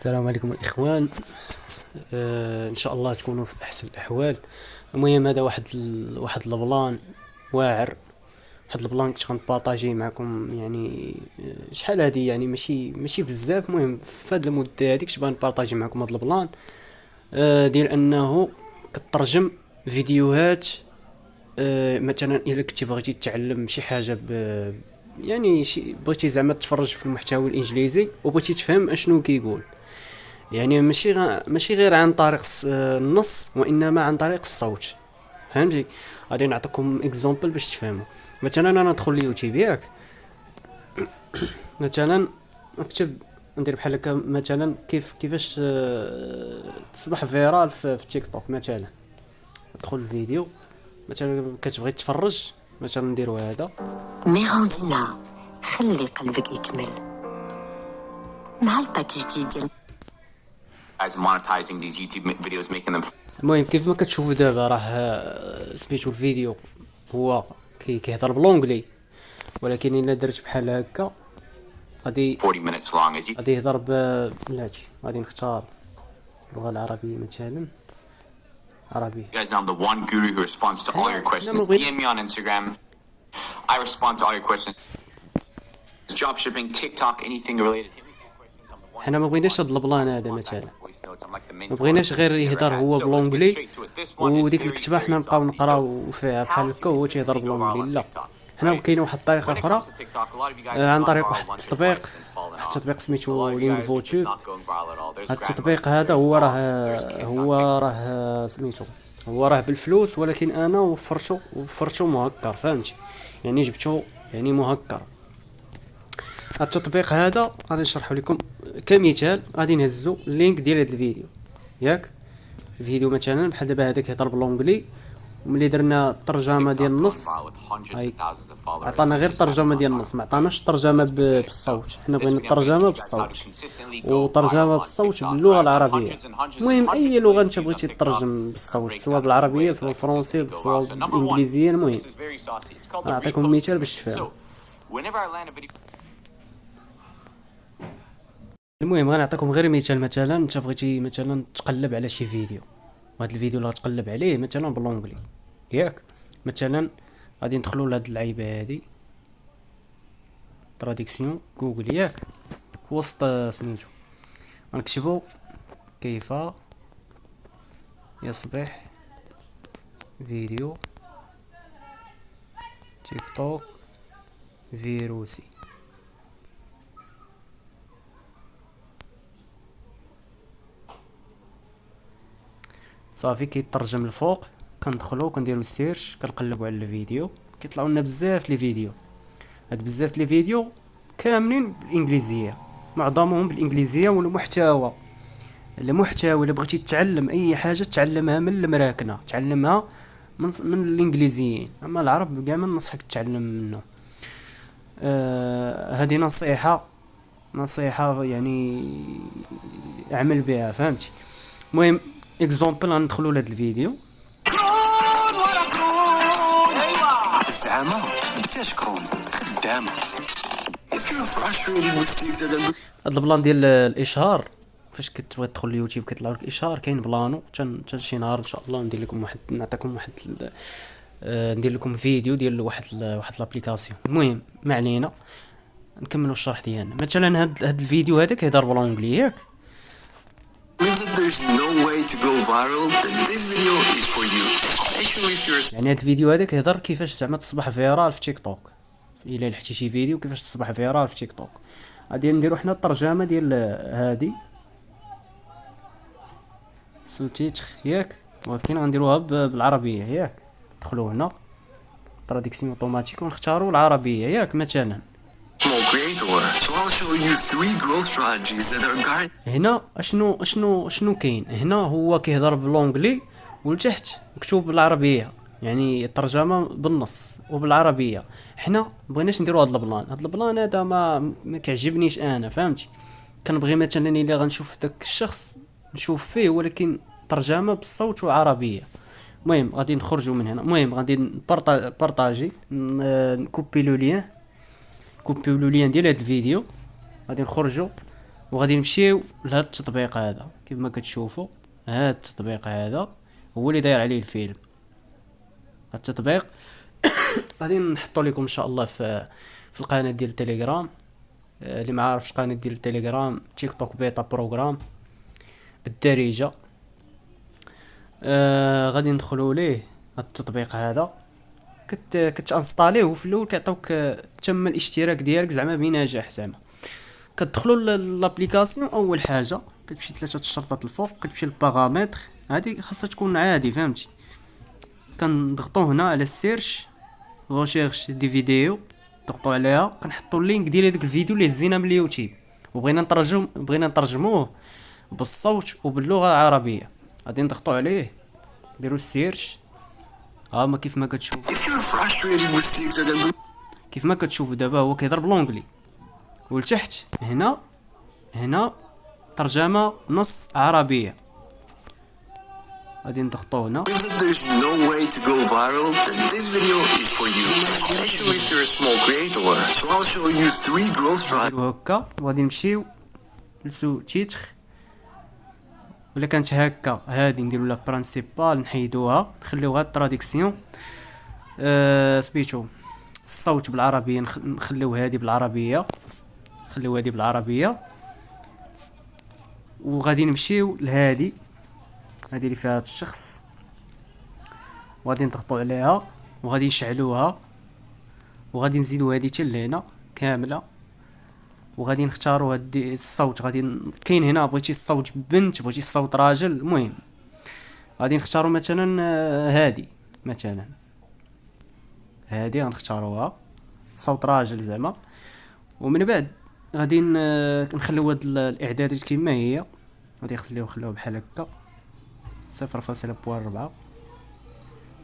السلام عليكم الاخوان. ان شاء الله تكونوا في احسن الاحوال. المهم هذا واحد البلان واعر. واحد البلان كنت غنبارطاجيه معكم يعني شحال هادي يعني ماشي بزاف. المهم في هاد المده هادي كنت باغي نبارطاجي معكم هاد البلان ديال انه كترجم فيديوهات. مثلا الا كنتي بغيتي تتعلم شي حاجه يعني بغيتي زعما تفرج في المحتوى الانجليزي وبغيتي تفهم اشنو كيقول. يعني ماشي غير عن طريق النص وانما عن طريق الصوت. فهمتي؟ غادي نعطيكم اكزامبل باش تفهموا. مثلا انا ندخل اليوتيوب ياك، مثلا نكتب ندير بحال هكا مثلا كيفاش تصبح فيرال في تيك توك. مثلا ندخل الفيديو، مثلا كتبغي تفرج، مثلا نديرو هذا ميراندينا، خلي قلبك يكمل مع الباك الجديد ديال As monetizing these YouTube videos, making them المهم كيف ما كتشوفوا دابا راه سميتو الفيديو هو كيهضر بلونجلي، ولكن الا درت بحال هكا غادي 40 minutes long. As you يهضر بلاتي. غادي نختار اللغة العربية مثلا، عربي. guys know, I'm the one guru who responds to all your questions. DM me on Instagram. I respond to all your questions. Job shipping, TikTok, anything related. Hit me with your questions. I'm the one حنا ما بغيناش هاد البلان هذا مثلا، voice notes. I'm like the ما mentor بغيناش غير you've never يهضر had. هو So let's get بلونجلي straight to it. This one is وديك very, الكتابة حنا very نبقاو saucy. So نقراو فيها بحال how هكا to وهو تيهضر consistently go viral بلونجلي. on لا، TikTok, حنا right? كاينه واحد الطريقة When it comes أخرى to TikTok, a lot of you guys have عن gone طريق viral واحد once or التطبيق. twice and fallen واحد off. التطبيق A lot سميتو of you لينك guys are just فوتوب. not going viral at all. There's هاد grandmas, التطبيق هذا there's هو dogs, there's راه kids on TikTok. سميتو هو راه بالفلوس، ولكن انا وفرتو مهكر. فهمتي؟ يعني جبتو يعني مهكر. التطبيق هذا غادي نشرحه لكم كمثال. غادي نهزو اللينك ديال هذا الفيديو ياك. الفيديو مثلا بحال دابا هذا كيهضر بالونجلي، وملي درنا الترجمه ديال TikTok going النص viral with hundreds هاي of thousands of followers. عطانا We غير just haven't الترجمه gone ديال viral. النص، ما عطاناش الترجمه بالصوت. حنا This بغينا video I'm going to الترجمه teach you guys how to بالصوت consistently go وترجمه viral on بالصوت TikTok. باللغه I've got العربيه. hundreds and hundreds and المهم hundreds اي of لغه millions of انت views on بغيتي TikTok. تترجم I'm بالصوت، breaking سواء down a few بالعربيه ways that سواء I بالفرنسي consistently go سواء viral. So number one, بالانجليزيه. المهم this is very saucy. It's called the غنعطيكم reposting مثال باش method. تفهموا. So whenever I land a video. المهم غنعطيكم غير مثال. مثلا انت بغيتي مثلا تقلب على شي فيديو، وهذا الفيديو اللي غتقلب عليه مثلا بالونجلي ياك. مثلا غادي ندخلوا لهاد اللعيبه هادي تراديكسيون جوجل ياك، وسط سميتو غنكتبوا كيف يصبح فيديو تيك توك فيروسي. صافي كيترجم الفوق. كندخلو كنديرو سيرش، كنقلبوا على الفيديو، كيطلعوا لنا بزاف لي فيديو. هاد بزاف لي فيديو كاملين بالانجليزيه، معظمهم بالانجليزيه. والمحتوى الا بغيتي تتعلم اي حاجه تعلمها من المراكنه، تعلمها من الانجليزيين. اما العرب كاع ما نصحك تتعلم منه. هذه نصيحه يعني اعمل بها. فهمتي؟ المهم اكزامبل غندخلوا لهاد الفيديو. الزعامة بتشكرون خدامة. If you're frustrated with things that are هاد البلان ديال الاشهار، فاش كتبغي تدخل اليوتيوب كيطلع لك اشهار. كاين بلانو حتى شي نهار ان شاء الله ندير لكم واحد، نعطيكم واحد ندير لكم فيديو ديال واحد لابليكاسيون. المهم ما علينا، نكملوا الشرح ديالنا. مثلا هاد الفيديو هذا كيهضر بالانجلي ياك. believe that there's no way to go viral, then this video is for you. Especially if you're يعني هاد الفيديو هذا كيهضر كيفاش زعما تصبح فيرال في تيك توك. الا لحتي شي فيديو كيفاش تصبح فيرال في تيك توك، غادي نديرو حنا الترجمه ديال هادي سو تيتر ياك، ولكن غنديروها بالعربيه ياك. ندخلو هنا تراديكسيون اوتوماتيك ونختاروا العربيه ياك. مثلا small creator, so I'll show you 3 growth strategies that are guaranteed. هنا اشنو كاين هنا. هو كيهضر بالونجلي ولتحت مكتوب بالعربيه، يعني الترجمه بالنص وبالعربيه. حنا بغيناش نديرو هاد البلان. هاد البلان هذا ما كيعجبنيش انا. فهمتي؟ كنبغي مثلا الا غنشوف داك الشخص نشوف فيه، ولكن ترجمه بالصوت وعربيه. المهم غادي نخرجوا من هنا. المهم غادي بارطاجي كوبي لو لين ديال هاد الفيديو. غادي نخرجوا وغادي نمشيو لهاد التطبيق هذا. كيف ما كتشوفوا هاد التطبيق هذا هو اللي داير عليه الفيلم. التطبيق غادي نحطو لكم ان شاء الله في القناه ديال التليجرام. اللي ما عارفش قناه ديال التليجرام، تيك توك بيتا بروغرام بالدارجه. غادي ندخلوا ليه هاد التطبيق هذا، كتانستاليه، وفي الاول كيعطيوك تم الاشتراك ديالك زعما بنجاح. زعما كتدخلوا لابليكاسيون، اول حاجه كتمشي 3 الشرطات الفوق، كتمشي للبارامتر، هذه خاصها تكون عادي فهمتي. كنضغطوا هنا على السيرش غوشيرش دي فيديو، ضغطوا عليها، كنحطوا اللينك ديال هذاك الفيديو اللي هزينا من اليوتيوب وبغينا نترجموه بالصوت وباللغه العربيه. غادي نضغطوا عليه، نديروا السيرش. ما كيف ما كتشوف، If you're frustrated with things that are كيف ما كتشوفوا دابا هو كيهضر بالونجلي، ولتحت هنا ترجمه نص عربيه. غادي نضغطوا هنا. If there's no way to go viral, then this video is for you, especially if you're a small creator. So I'll show you 3 growth drivers. نديرو هكا وغادي نمشيو لسو تيتر، ولا كانت هكا هادي نديرو لا برينسيبال نحيدوها، نخليو غير التراديكسيون. سميتو الصوت بالعربيه نخليو هادي بالعربيه، وغادي نمشيو لهادي اللي فيها هاد الشخص، وغادي نضغطوا عليها وغادي نشعلوها، وغادي نزيدو هادي حتى لهنا كامله، وغادي نختاروا هاد الصوت. كاين هنا بغيتي الصوت بنت، بغيتي الصوت راجل، المهم غادي نختاروا مثلا هادي غنختاروها صوت راجل زعما. ومن بعد غادي نخليو هاد الاعدادات كما هي، غادي نخليوها بحال هكا 0.4،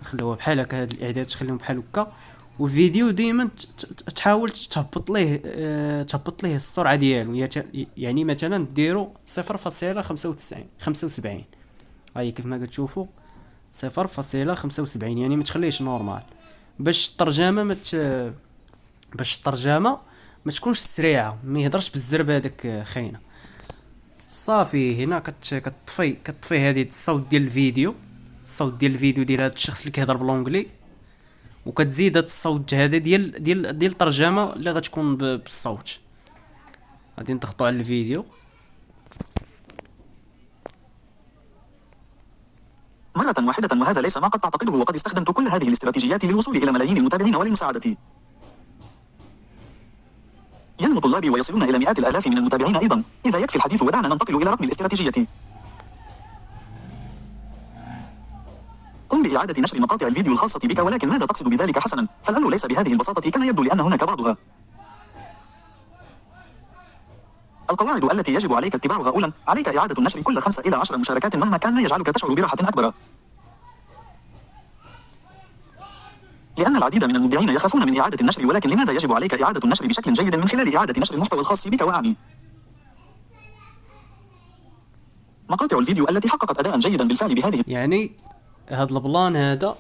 نخليوها بحال هكا. هاد الاعدادات تخليهم بحال هكا، والفيديو ديما تحاول تهبط ليه السرعه ديالو، يعني مثلا ديروا 0.75. هاي كيف ما كتشوفوا 0.75، يعني ما تخليهش نورمال، باش الترجمه ما تكونش سريعه، ما يهضرش بالزرب هذاك خاينه. صافي هنا كتطفي هذه الصوت ديال الفيديو، ديال هذا الشخص اللي كيهضر بالونجلي، وكتزيد هذا الصوت هذا ديال الترجمه اللي غتكون بالصوت. غادي نضغطوا على الفيديو. مرة واحدة، وهذا ليس ما قد تعتقده، وقد استخدمت كل هذه الاستراتيجيات للوصول إلى ملايين المتابعين ولمساعدتي. ينمو طلابي ويصلون إلى مئات الآلاف من المتابعين أيضا. إذا يكفي الحديث ودعنا ننتقل إلى رقم الاستراتيجية. قم بإعادة نشر مقاطع الفيديو الخاصة بك، ولكن ماذا تقصد بذلك حسنا؟ فالأمر ليس بهذه البساطة كما يبدو، لأن هناك بعضها. القواعد التي يجب عليك اتباعها: أولا، عليك إعادة النشر كل 5 إلى 10 مشاركات مهما كان، ما يجعلك تشعر براحة أكبر. لأن العديد من المبدعين يخافون من إعادة النشر، ولكن لماذا يجب عليك إعادة النشر بشكل جيد من خلال إعادة نشر المحتوى الخاص بك؟ وأعني مقاطع الفيديو التي حققت أداء جيدا بالفعل بهذه. يعني هاد البلان هذا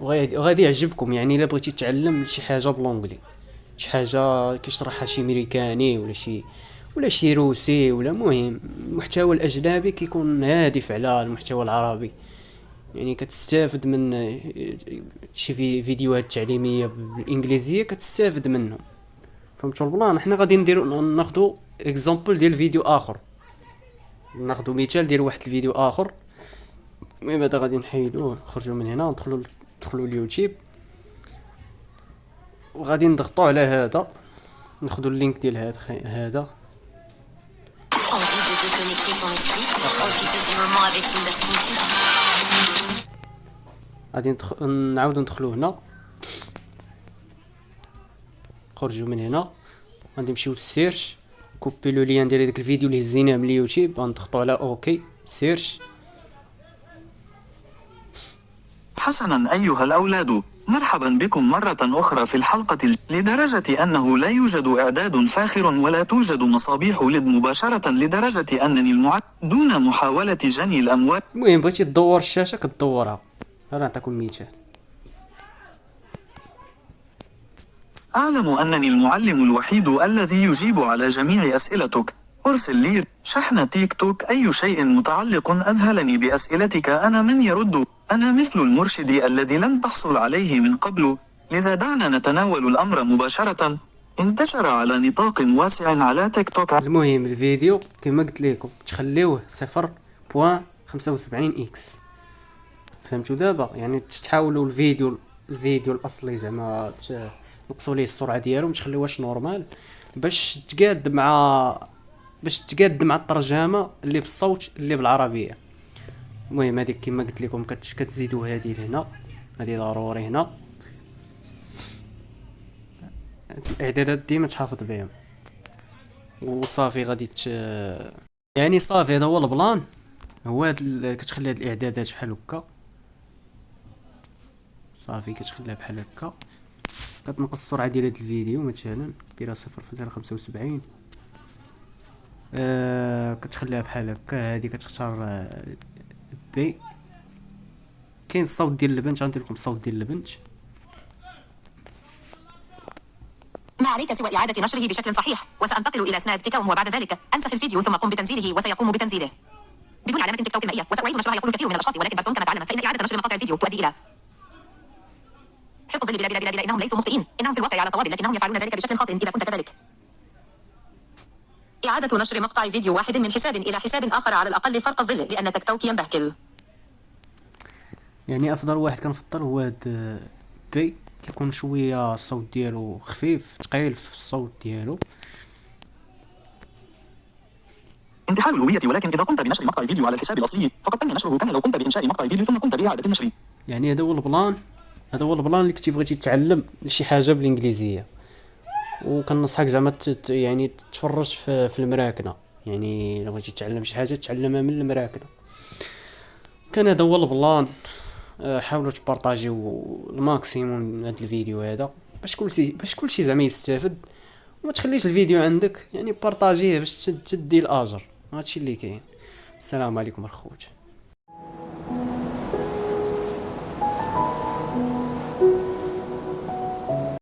وغادي يعجبكم، يعني الا بغيتي تتعلم شي حاجه بالونجلي، شي حاجه كيشرحها شي امريكاني ولا شي روسي، ولا مهم المحتوى الاجنبي كيكون هادف على المحتوى العربي، يعني كتستافد من شي فيديوهات تعليميه بالانجليزيه كتستافد منهم. فهمتوا البلان؟ حنا غادي ناخذوا اكزامبل ديال فيديو اخر، ناخذوا مثال ديال واحد الفيديو اخر. المهم هذا غادي نحيدوه، نخرجوا من هنا، ندخلوا اليوتيوب، وغادي نضغطوا على هذا، ناخذوا اللينك ديال هذا. غادي نعاودوا ندخلوا هنا، نخرجوا من هنا، غادي نمشيو للسيرش، كوبي لو لين ديال هذاك الفيديو اللي هزيناه من اليوتيوب، غنضغطوا على اوكي سيرش. حسنا أيها الأولاد، مرحبا بكم مرة أخرى في الحلقة. لدرجة أنه لا يوجد إعداد فاخر ولا توجد مصابيح ليد مباشرة، لدرجة أنني دون محاولة جني الأموال. المهم بغيتي تدور الشاشة كتدورها. نعطيكم مثال. أعلم أنني المعلم الوحيد الذي يجيب على جميع أسئلتك، أرسل لي شحن تيك توك. أي شيء متعلق أذهلني بأسئلتك. أنا من يرد. أنا مثل المرشد الذي لم تحصل عليه من قبل، لذا دعنا نتناول الأمر مباشرة. انتشر على نطاق واسع على تيك توك. المهم الفيديو كما قلت لكم تخليوه 0.75 اكس، فهمتوا دابا؟ يعني تحاولوا الفيديو الاصلي زعما نقصوا ليه السرعه ديالو، ما تخليوهاش نورمال باش تقاد مع الترجمه اللي بالصوت اللي بالعربيه. المهم هذيك كما قلت لكم كتزيدوا هذه لهنا، هذه ضروري هنا. الاعدادات ديما تحافظ بهم وصافي غادي يعني صافي هذا هو البلان. هو كتخلي هاد الاعدادات بحال هكا، صافي كتخليها بحال هكا، كتنقص السرعه ديال هاد الفيديو مثلا ديرها 0.75. كتخليها بحال هكا. هادي كتختار بي. كاين الصوت ديال البنت، غندير لكم الصوت ديال البنت. ما عليك سوى إعادة نشره بشكل صحيح، وسأنتقل إلى سناب تيكوم وبعد ذلك أنسخ الفيديو ثم قم بتنزيله وسيقوم بتنزيله بدون علامة تيك توك مائية. وسأعيد نشرها يقول الكثير من الأشخاص، ولكن بارسون كما تعلم فإن إعادة نشر مقاطع الفيديو تؤدي إلى في الظل بلا إنهم ليسوا مخطئين، إنهم في الواقع على صواب، لكنهم يفعلون ذلك بشكل خاطئ إذا كنت كذلك. إعادة نشر مقطع فيديو واحد من حساب إلى حساب آخر على الأقل فرق الظل، لأن تيك توك ينبهكل. يعني افضل واحد كنفضل هو هاد بي، كيكون شويه الصوت ديالو خفيف ثقيل في الصوت ديالو. انتحال الهوية. ولكن إذا قمت بنشر مقطع الفيديو على الحساب الأصلي فقد تم نشره كما لو قمت بإنشاء مقطع الفيديو ثم قمت بإعادة النشر. يعني هذا هو البلان اللي كنتي بغيتي تتعلم شي حاجه بالانجليزيه، وكنصحك زعما يعني تفرج في المراكنه. يعني لو بغيتي تتعلم شي حاجه تعلمها من المراكنه. كان هذا هو البلان. حاولوا تبارطاجيو الماكسيموم من هذا الفيديو هذا باش كلشي زعما يستافد، وما تخليش الفيديو عندك، يعني بارطاجيه باش تدي الاجر. هادشي اللي كاين. السلام عليكم الخوت.